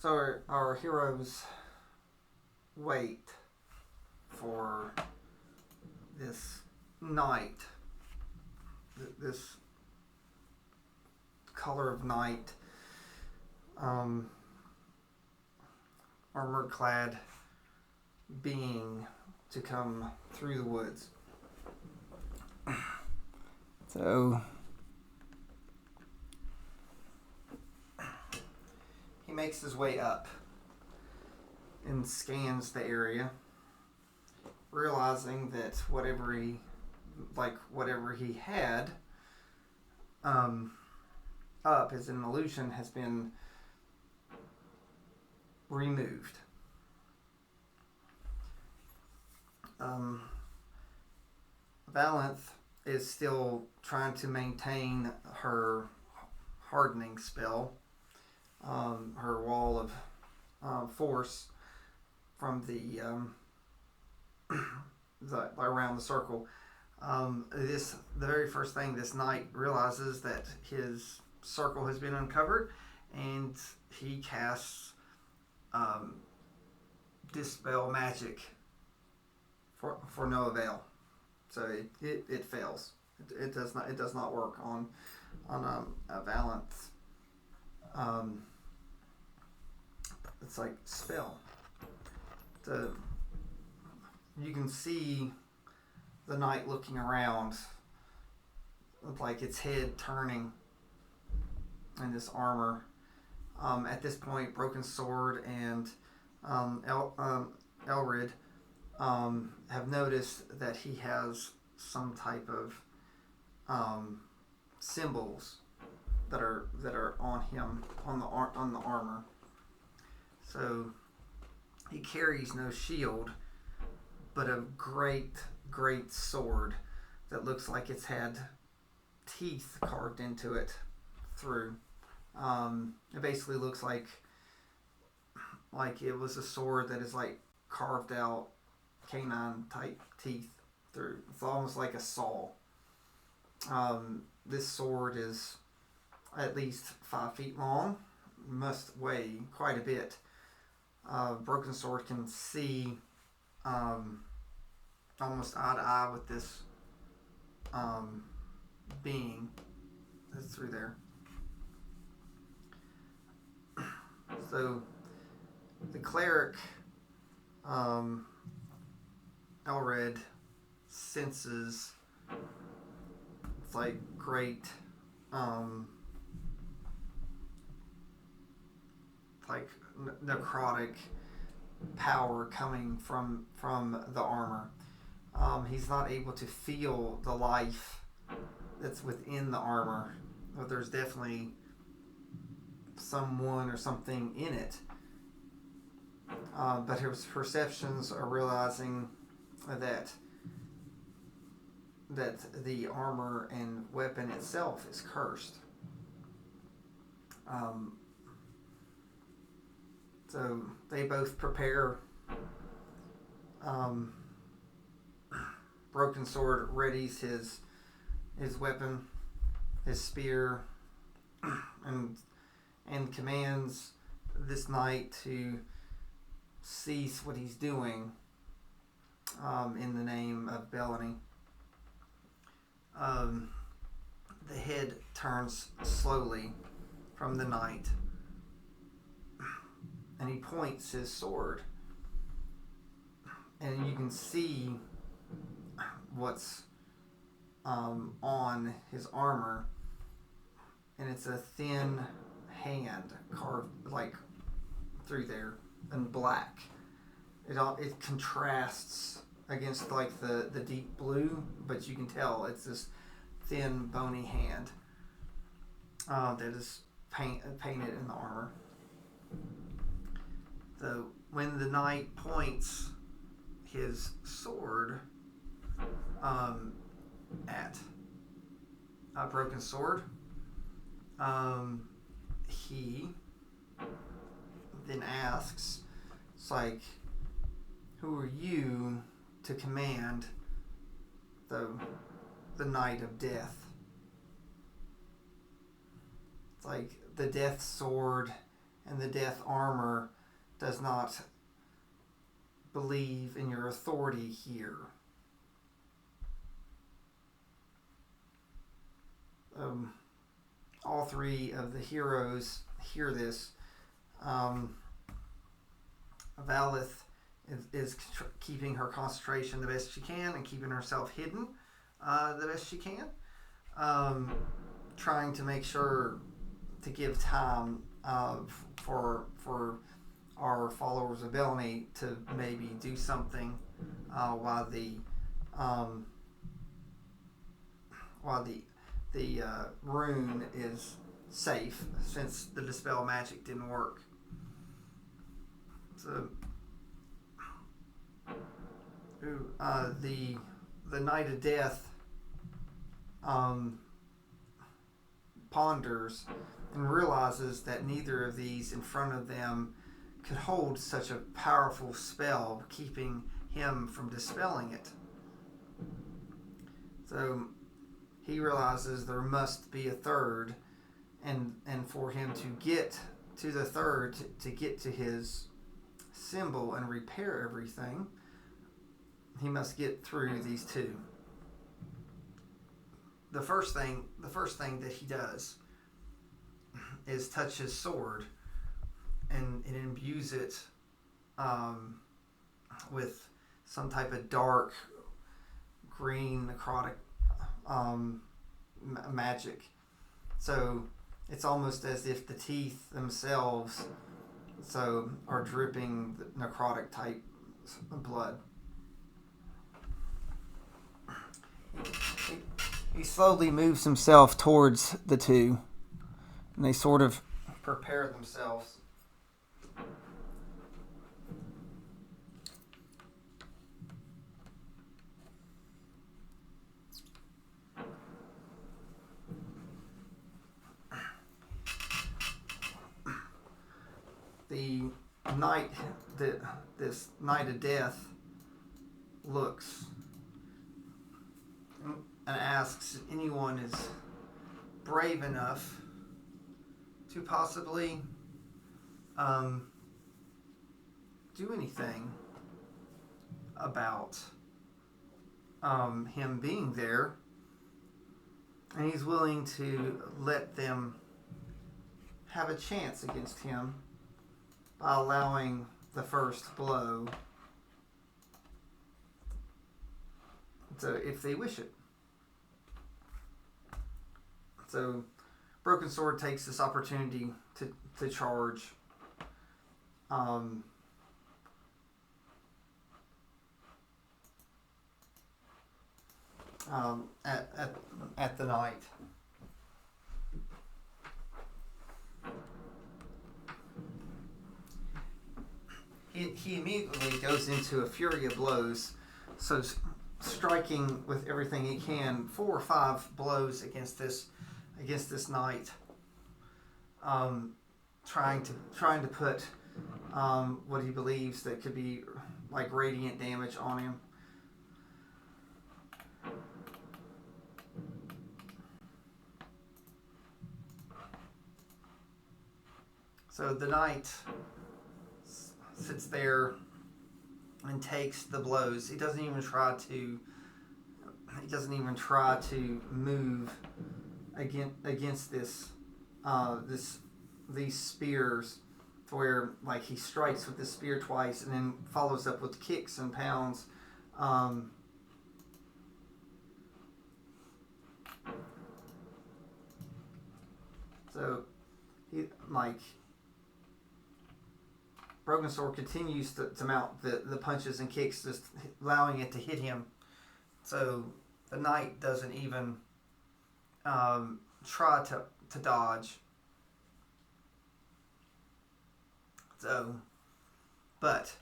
So our heroes wait for this night, this color of night, armor-clad being to come through the woods. So he makes his way up and scans the area, realizing that whatever he had up as an illusion has been removed. Valanth is still trying to maintain her hardening spell, her wall of force from the around the circle. The very first thing this knight realizes that his circle has been uncovered, and he casts dispel magic for no avail. So it fails. It does not work on a Valanth. It's like spell. You can see the knight looking around, with like its head turning in this armor. At this point, Broken Sword and Elrid have noticed that he has some type of symbols that are on him on the armor. So he carries no shield, but a great sword that looks like it's had teeth carved into it through. It basically looks like it was a sword that is like carved out canine type teeth through. It's almost like a saw. This sword is at least 5 feet long, must weigh quite a bit. Broken Sword can see almost eye to eye with this being that's through there. So the cleric, Elred, senses it's like great like necrotic power coming from the armor. He's not able to feel the life that's within the armor, but there's definitely someone or something in it. But his perceptions are realizing that the armor and weapon itself is cursed. So they both prepare. Broken Sword readies his weapon, his spear, and commands this knight to cease what he's doing in the name of Bellany. The head turns slowly from the knight, and he points his sword, and you can see what's on his armor, and it's a thin hand carved like through there in black. It contrasts against like the deep blue, but you can tell it's this thin bony hand that is painted in the armor. So when the knight points his sword at a Broken Sword, he then asks, it's like, who are you to command the Knight of Death? It's like the Death Sword and the death armor does not believe in your authority here. All three of the heroes hear this. Valith is keeping her concentration the best she can and keeping herself hidden the best she can. Trying to make sure to give time for our followers of Belny to maybe do something while the rune is safe, since the dispel magic didn't work. So the Knight of Death ponders and realizes that neither of these in front of them could hold such a powerful spell, keeping him from dispelling it. So he realizes there must be a third, and for him to get to the third, to get to his symbol and repair everything, he must get through these two. The first thing that he does is touch his sword, and it imbues it with some type of dark green necrotic magic. So it's almost as if the teeth themselves are dripping necrotic type blood. He slowly moves himself towards the two, and they sort of prepare themselves. The knight, this Knight of Death, looks and asks if anyone is brave enough to possibly do anything about him being there, and he's willing to let them have a chance against him by allowing the first blow, so if they wish it. So Broken Sword takes this opportunity to charge. At the knight. He immediately goes into a fury of blows, so striking with everything he can, 4 or 5 blows against this knight, trying to put what he believes that could be like radiant damage on him. So the knight sits there and takes the blows. He doesn't even try to move against these spears, to where like he strikes with the spear twice and then follows up with kicks and pounds. So he Broken Sword continues to mount the punches and kicks, just allowing it to hit him. So the knight doesn't even try to dodge. So, but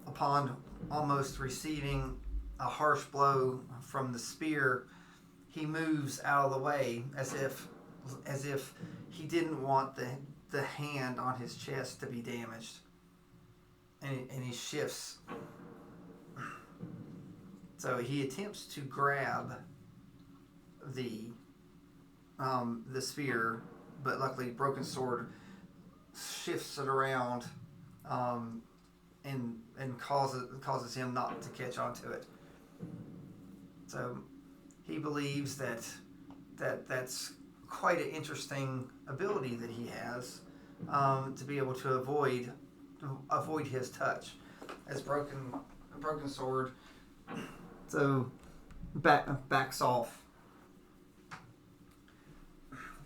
upon almost receiving a harsh blow from the spear, he moves out of the way as if he didn't want the hand on his chest to be damaged, and he shifts. So he attempts to grab the spear, but luckily Broken Sword shifts it around, and causes him not to catch onto it. So he believes that's quite an interesting ability that he has, to be able to avoid his touch, as broken sword so backs off.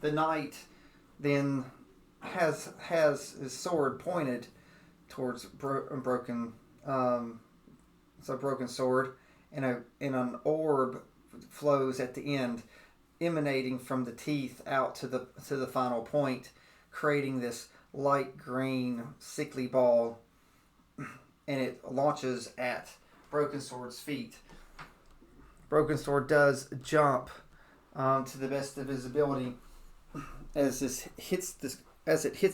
The knight then has his sword pointed towards broken sword, and an orb flows at the end, emanating from the teeth out to the final point, creating this light green sickly ball, and it launches at Broken Sword's feet. Broken Sword does jump to the best of his ability as it hits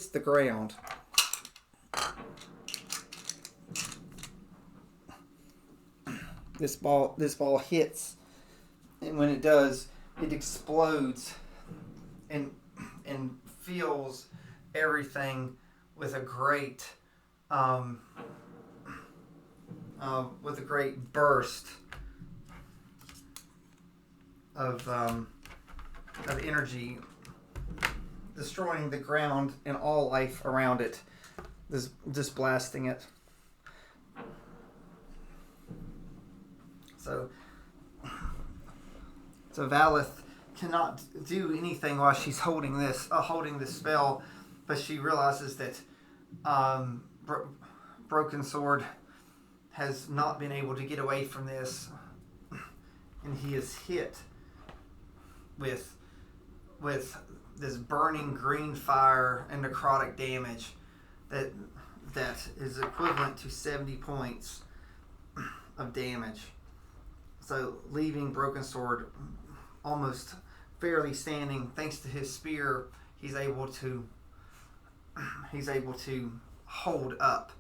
the ground. This ball hits, and when it does, it explodes and fills everything with a great burst of energy, destroying the ground and all life around it, just blasting it. So Valith cannot do anything while she's holding this spell, but she realizes that Broken Sword has not been able to get away from this, and he is hit with this burning green fire and necrotic damage that is equivalent to 70 points of damage. So leaving Broken Sword almost fairly standing, thanks to his spear, he's able to hold up.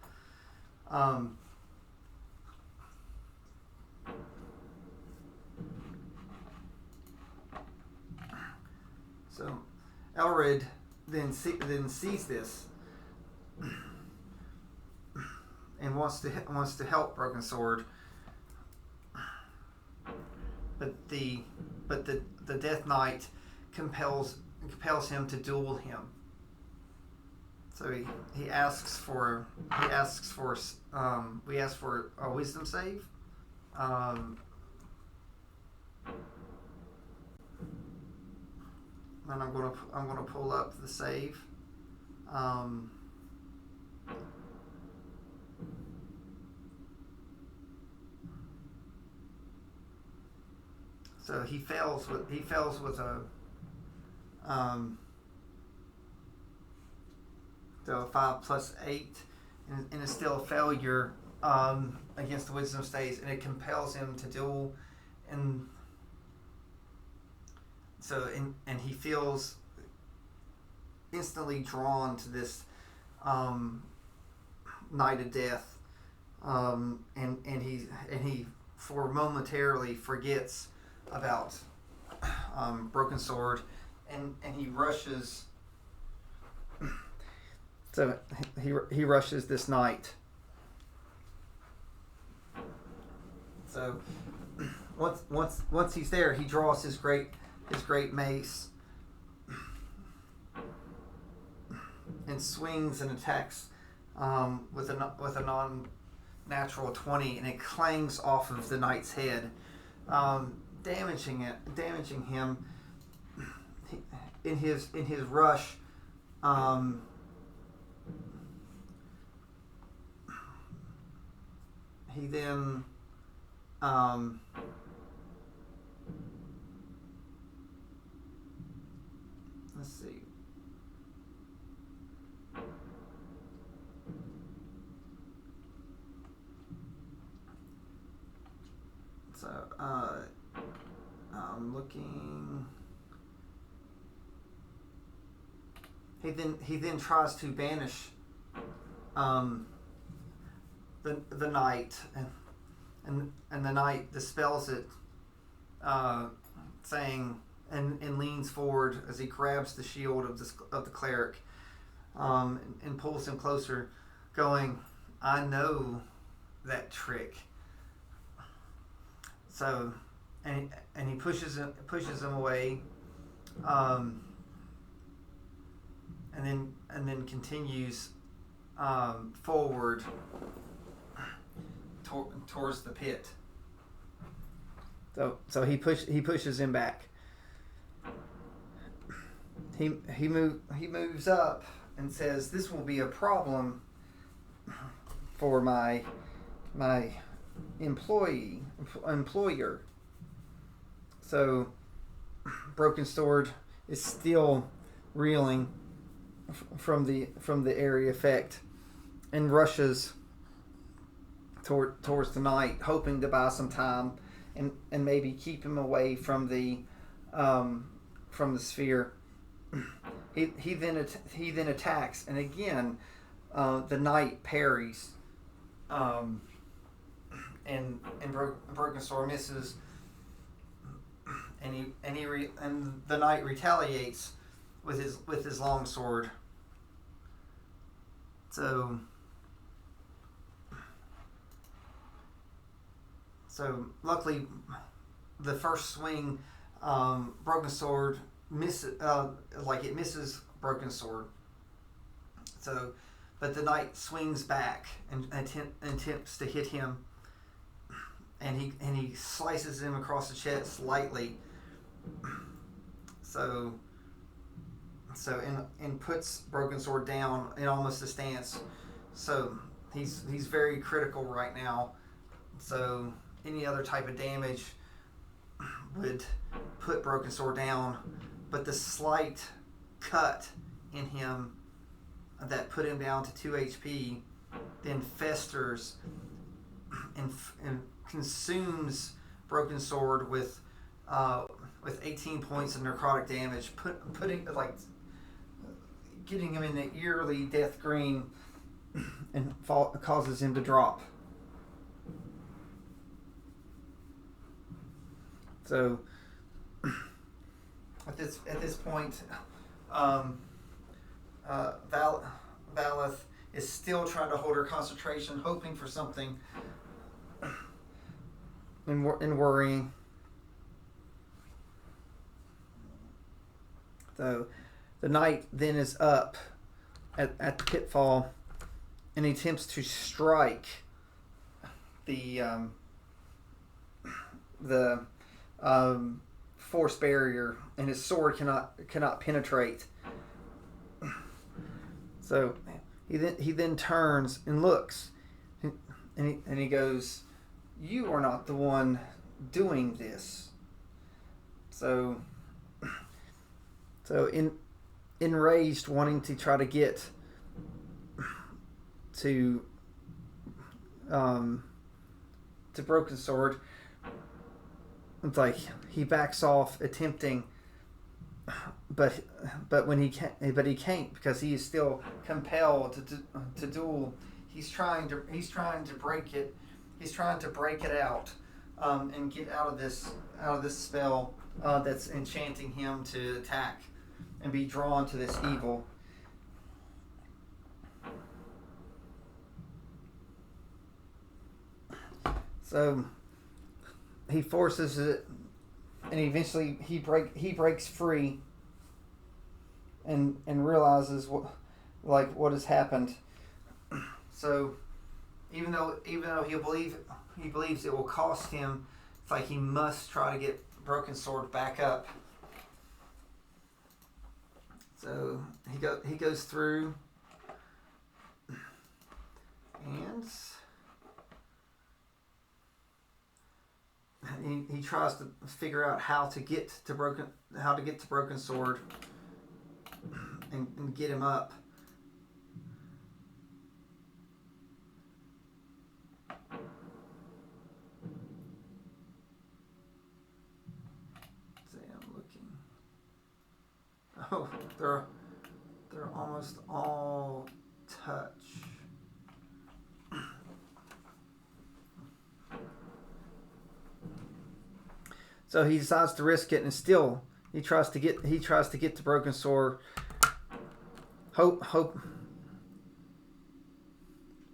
So Elred then sees this and wants to help Broken Sword, but the Death Knight compels him to duel him. So we ask for a wisdom save. And I'm gonna pull up the save. So he fails with a so 5 plus 8, and it's still a failure against the wisdom save, and it compels him to duel, and so and he feels instantly drawn to this Knight of Death, and he for momentarily forgets about Broken Sword, and he rushes. So he rushes this knight. So once he's there, he draws his great mace and swings and attacks with a non-natural 20, and it clangs off of the knight's head, damaging him. In his rush, he then let's see. So I'm looking. He then tries to banish the knight, and the knight dispels it, saying, and leans forward as he grabs the shield of the cleric, and pulls him closer, going, "I know that trick." So, and he pushes him away, and then continues forward towards the pit. So he pushes him back. He moves up and says, "This will be a problem for my employer." So Broken Sword is still reeling from the area effect and rushes towards the knight, hoping to buy some time and maybe keep him away from the sphere. He then attacks, and again the knight parries, and Broken Sword misses, and the knight retaliates with his long sword. So luckily, the first swing, Broken Sword misses Broken Sword. So, but the knight swings back and attempts to hit him, and he slices him across the chest lightly. So and puts Broken Sword down in almost a stance. So he's very critical right now. So any other type of damage would put Broken Sword down, but the slight cut in him that put him down to 2 HP then festers and consumes Broken Sword with 18 points of necrotic damage, getting him in the eerily death green, and causes him to drop. So at this point, Valeth is still trying to hold her concentration, hoping for something, and worrying. So the knight then is up at the pitfall, and he attempts to strike the force barrier, and his sword cannot penetrate. So he then turns and looks, and he goes, "You are not the one doing this." So enraged, wanting to try to get to Broken Sword, it's like he backs off, attempting, but he can't, because he is still compelled to duel. He's trying to break it. He's trying to break it out, and get out of this spell that's enchanting him to attack and be drawn to this evil. So he forces it, and eventually he breaks free and realizes what has happened. So even though he believes it will cost him, it's like he must try to get Broken Sword back up. So he goes through, and he tries to figure out how to get to Broken Sword and get him up. Oh, they're almost all touch. So he decides to risk it, and still he tries to get to Broken Sword, hope,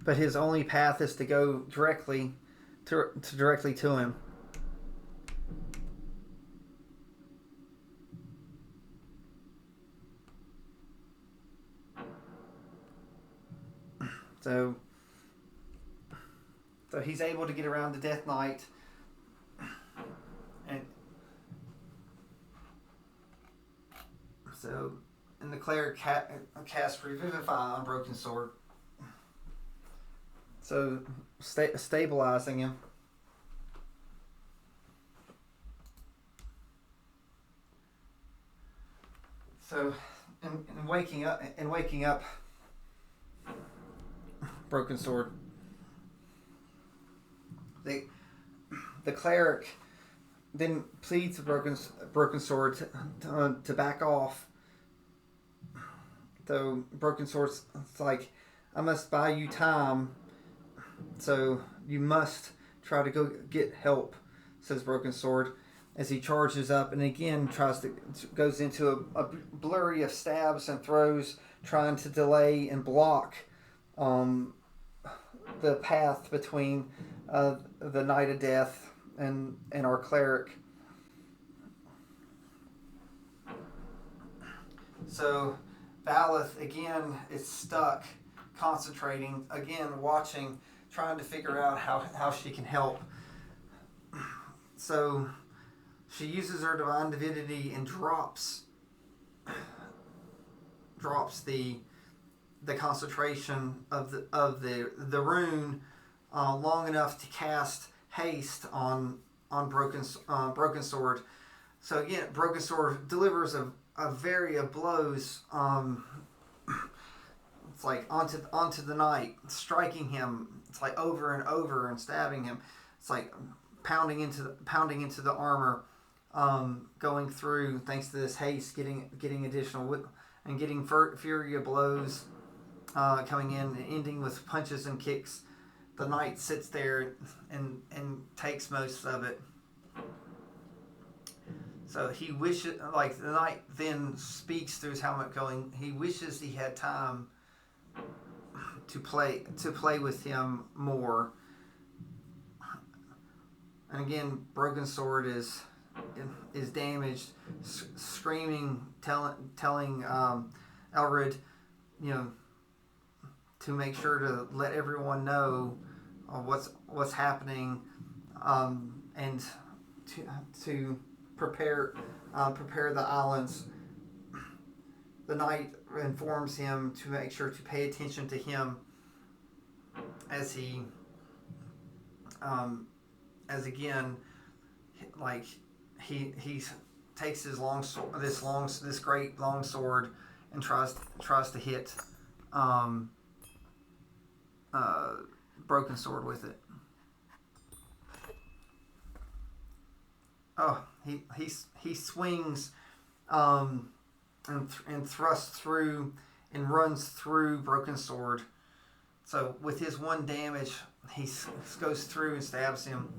but his only path is to go directly to him. So he's able to get around the Death Knight, and the cleric casts Revivify on Broken Sword, so stabilizing him. So, in waking up, Broken Sword, the cleric then pleads to Broken Sword to back off. So Broken Sword's like, I must buy you time, so you must try to go get help, says Broken Sword, as he charges up and again goes into a blurry of stabs and throws, trying to delay and block the path between the Knight of Death and our cleric. So Valeth again is stuck, concentrating, again watching, trying to figure out how she can help. So she uses her divine divinity and drops the concentration of the rune long enough to cast haste on Broken Sword. So again, Broken Sword delivers a very of blows. It's like onto the knight, striking him. It's like over and over and stabbing him. It's like pounding into the armor, going through thanks to this haste, getting additional and getting fury of blows, coming in and ending with punches and kicks. The knight sits there and takes most of it. So he wishes, like the knight then speaks through his helmet, going, he wishes he had time to play with him more. And again, Broken Sword is damaged, screaming, telling Elred, to make sure to let everyone know what's happening, and to prepare the islands. The knight informs him to make sure to pay attention to him as he again, like he takes his long sword, this great long sword, and tries to hit Broken Sword with it. Oh, he swings and thrusts through and runs through Broken Sword. So with his one damage, he goes through and stabs him,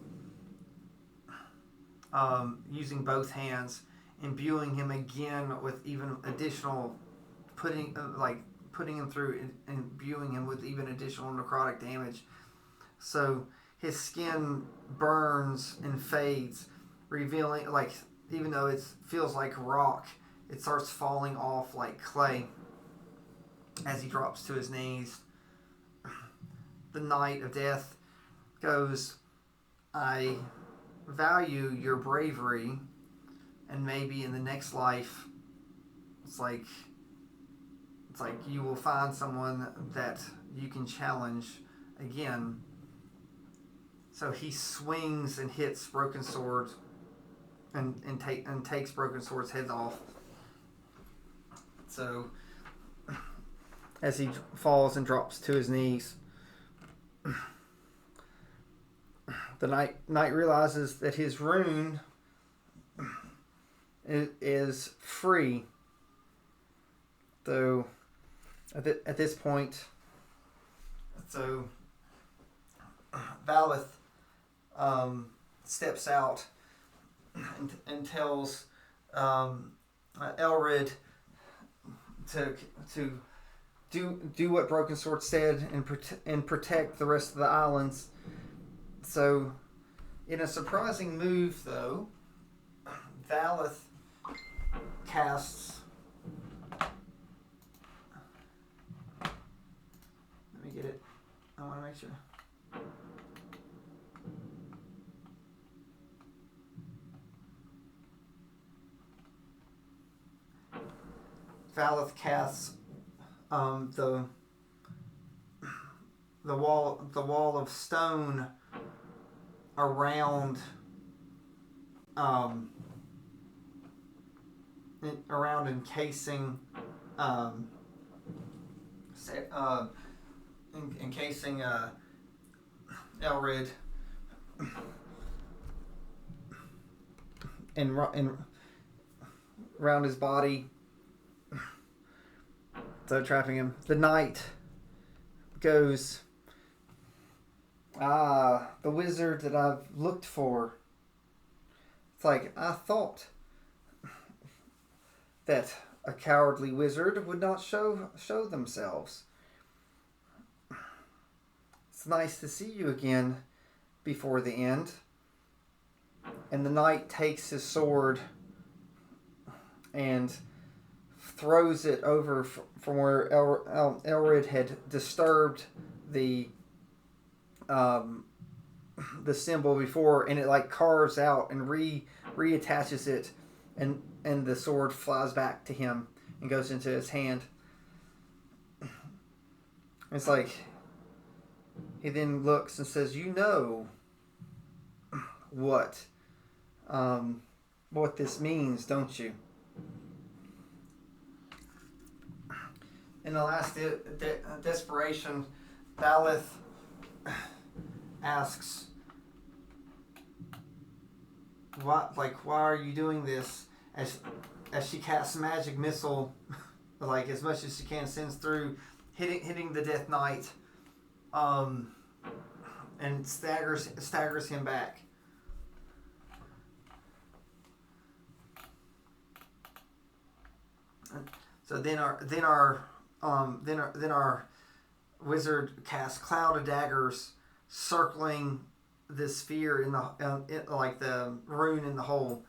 using both hands, imbuing him again with even additional, putting him through and imbuing him with even additional necrotic damage. So his skin burns and fades, revealing, like, even though it feels like rock, it starts falling off like clay as he drops to his knees. The Knight of Death goes, I value your bravery, and maybe in the next life, it's like you will find someone that you can challenge again. So he swings and hits Broken Sword and takes Broken Sword's head off. So as he falls and drops to his knees, the knight realizes that his rune is free. So at this point, so Valeth steps out and tells Elred to do what Broken Sword said and protect the rest of the islands. So, in a surprising move, though, Valeth casts. Let me get it. I want to make sure. Valeth casts the wall of stone around around encasing encasing Elred and around his body, so trapping him. The knight goes, the wizard that I've looked for. It's like, I thought that a cowardly wizard would not show themselves. It's nice to see you again before the end. And the knight takes his sword and throws it over from where Elred had disturbed the symbol before, and it like carves out and reattaches it, and the sword flies back to him and goes into his hand. It's like, he then looks and says, "You know what this means, don't you?" In the last desperation, Valeth asks, why are you doing this? As she casts magic missile, like as much as she can, sends through, hitting the Death Knight, and staggers him back. So then our wizard casts cloud of daggers circling this sphere in the like the rune in the hole.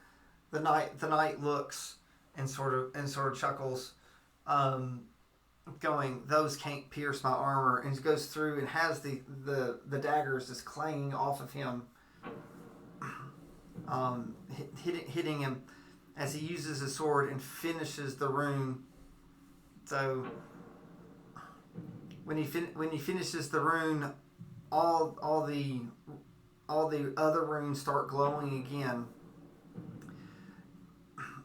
The knight looks and sort of chuckles, going, "Those can't pierce my armor," and he goes through and has the daggers just clanging off of him, hitting him as he uses his sword and finishes the rune. So when he finishes the rune, all the other runes start glowing again,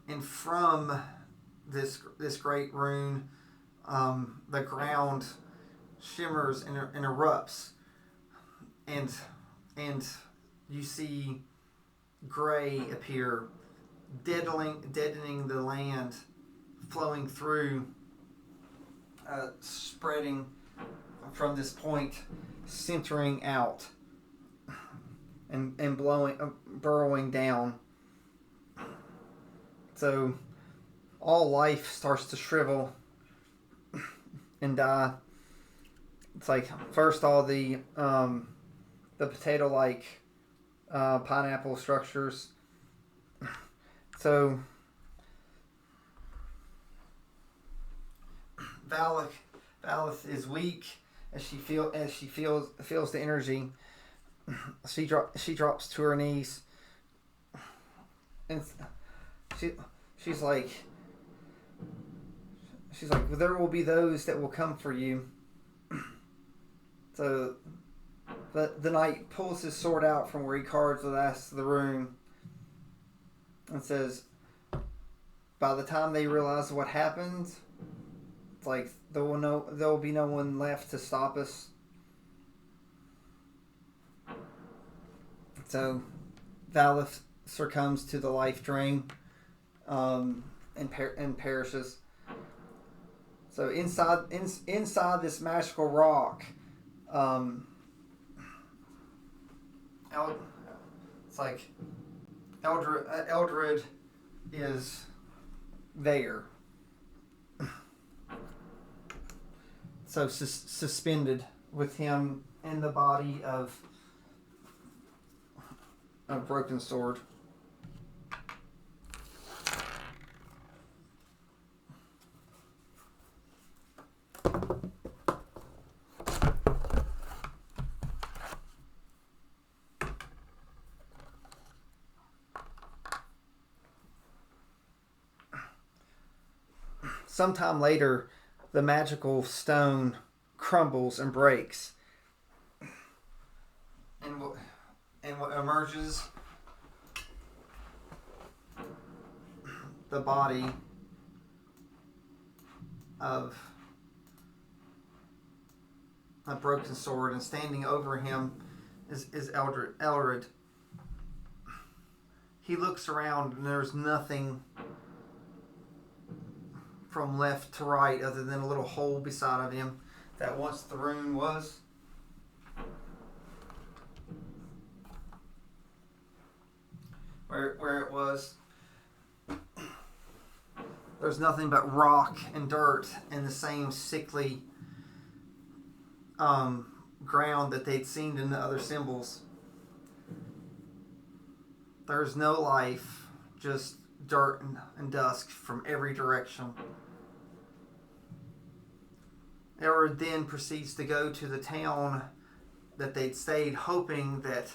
and from this great rune, the ground shimmers and erupts, and you see gray appear, deadening the land, flowing through, spreading from this point, centering out, and burrowing down. So all life starts to shrivel and die. It's like first all the potato-like pineapple structures. So Valeth is weak as she feels the energy. She drops to her knees, and she's like, "There will be those that will come for you." So the knight pulls his sword out from where he carves the last of the rune and says, "By the time they realize what happened, it's like there will be no one left to stop us." So Valeth succumbs to the life drain, and perishes. So inside this magical rock, it's like Eldred is there. So suspended with him in the body of a broken sword. Sometime later, the magical stone crumbles and breaks. And what emerges, the body of a broken sword, and standing over him is Eldred. He looks around and there's nothing from left to right other than a little hole beside of him that once the rune was. Where it was. There's nothing but rock and dirt and the same sickly ground that they'd seen in the other symbols. There's no life, just dirt and dust from every direction. Elrond then proceeds to go to the town that they'd stayed, hoping that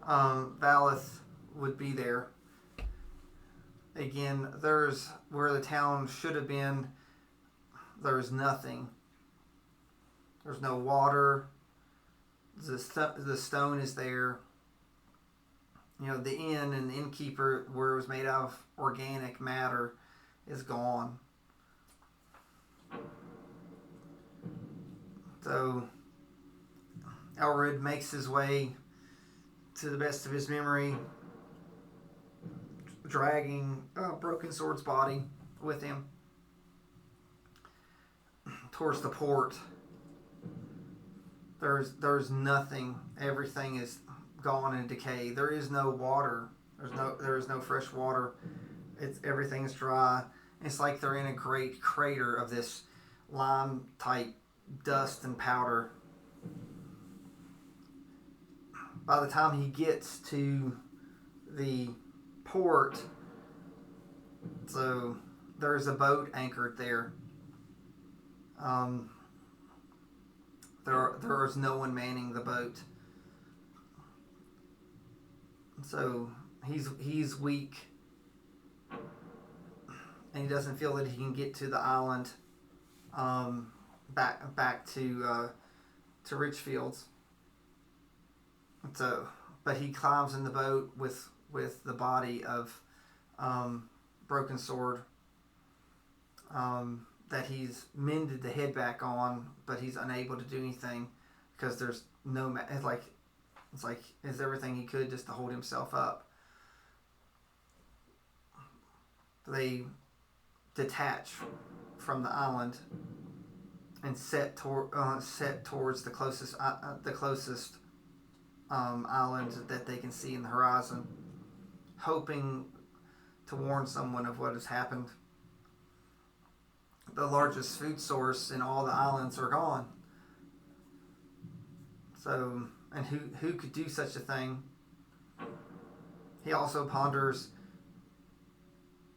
Valeth would be there. Again, there's where the town should have been. There's nothing. There's no water. The stone is there. You know, the inn and the innkeeper, where it was made out of organic matter, is gone. So Elrond makes his way, to the best of his memory, dragging Broken Sword's body with him towards the port. There's nothing. Everything is gone in decay. There is no water. There is no fresh water. Everything's dry. It's like they're in a great crater of this lime type dust and powder. By the time he gets to the port, so there's a boat anchored there. There is no one manning the boat. So he's weak, and he doesn't feel that he can get to the island, back to Richfields. So, but he climbs in the boat with the body of Broken Sword, that he's mended the head back on, but he's unable to do anything because there's no it's like is everything he could just to hold himself up. They detach from the island and set towards the closest island that they can see in the horizon, hoping to warn someone of what has happened. The largest food source in all the islands are gone. So, and who could do such a thing? He also ponders,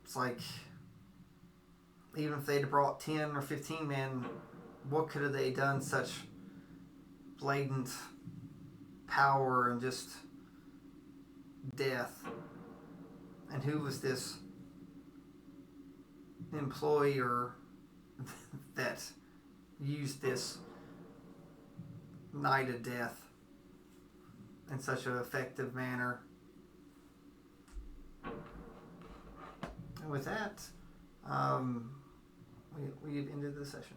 it's like, even if they'd brought 10 or 15 men, what could have they done such blatant power and just death? And who was this employer that used this night of death in such an effective manner? And with that, we've ended the session.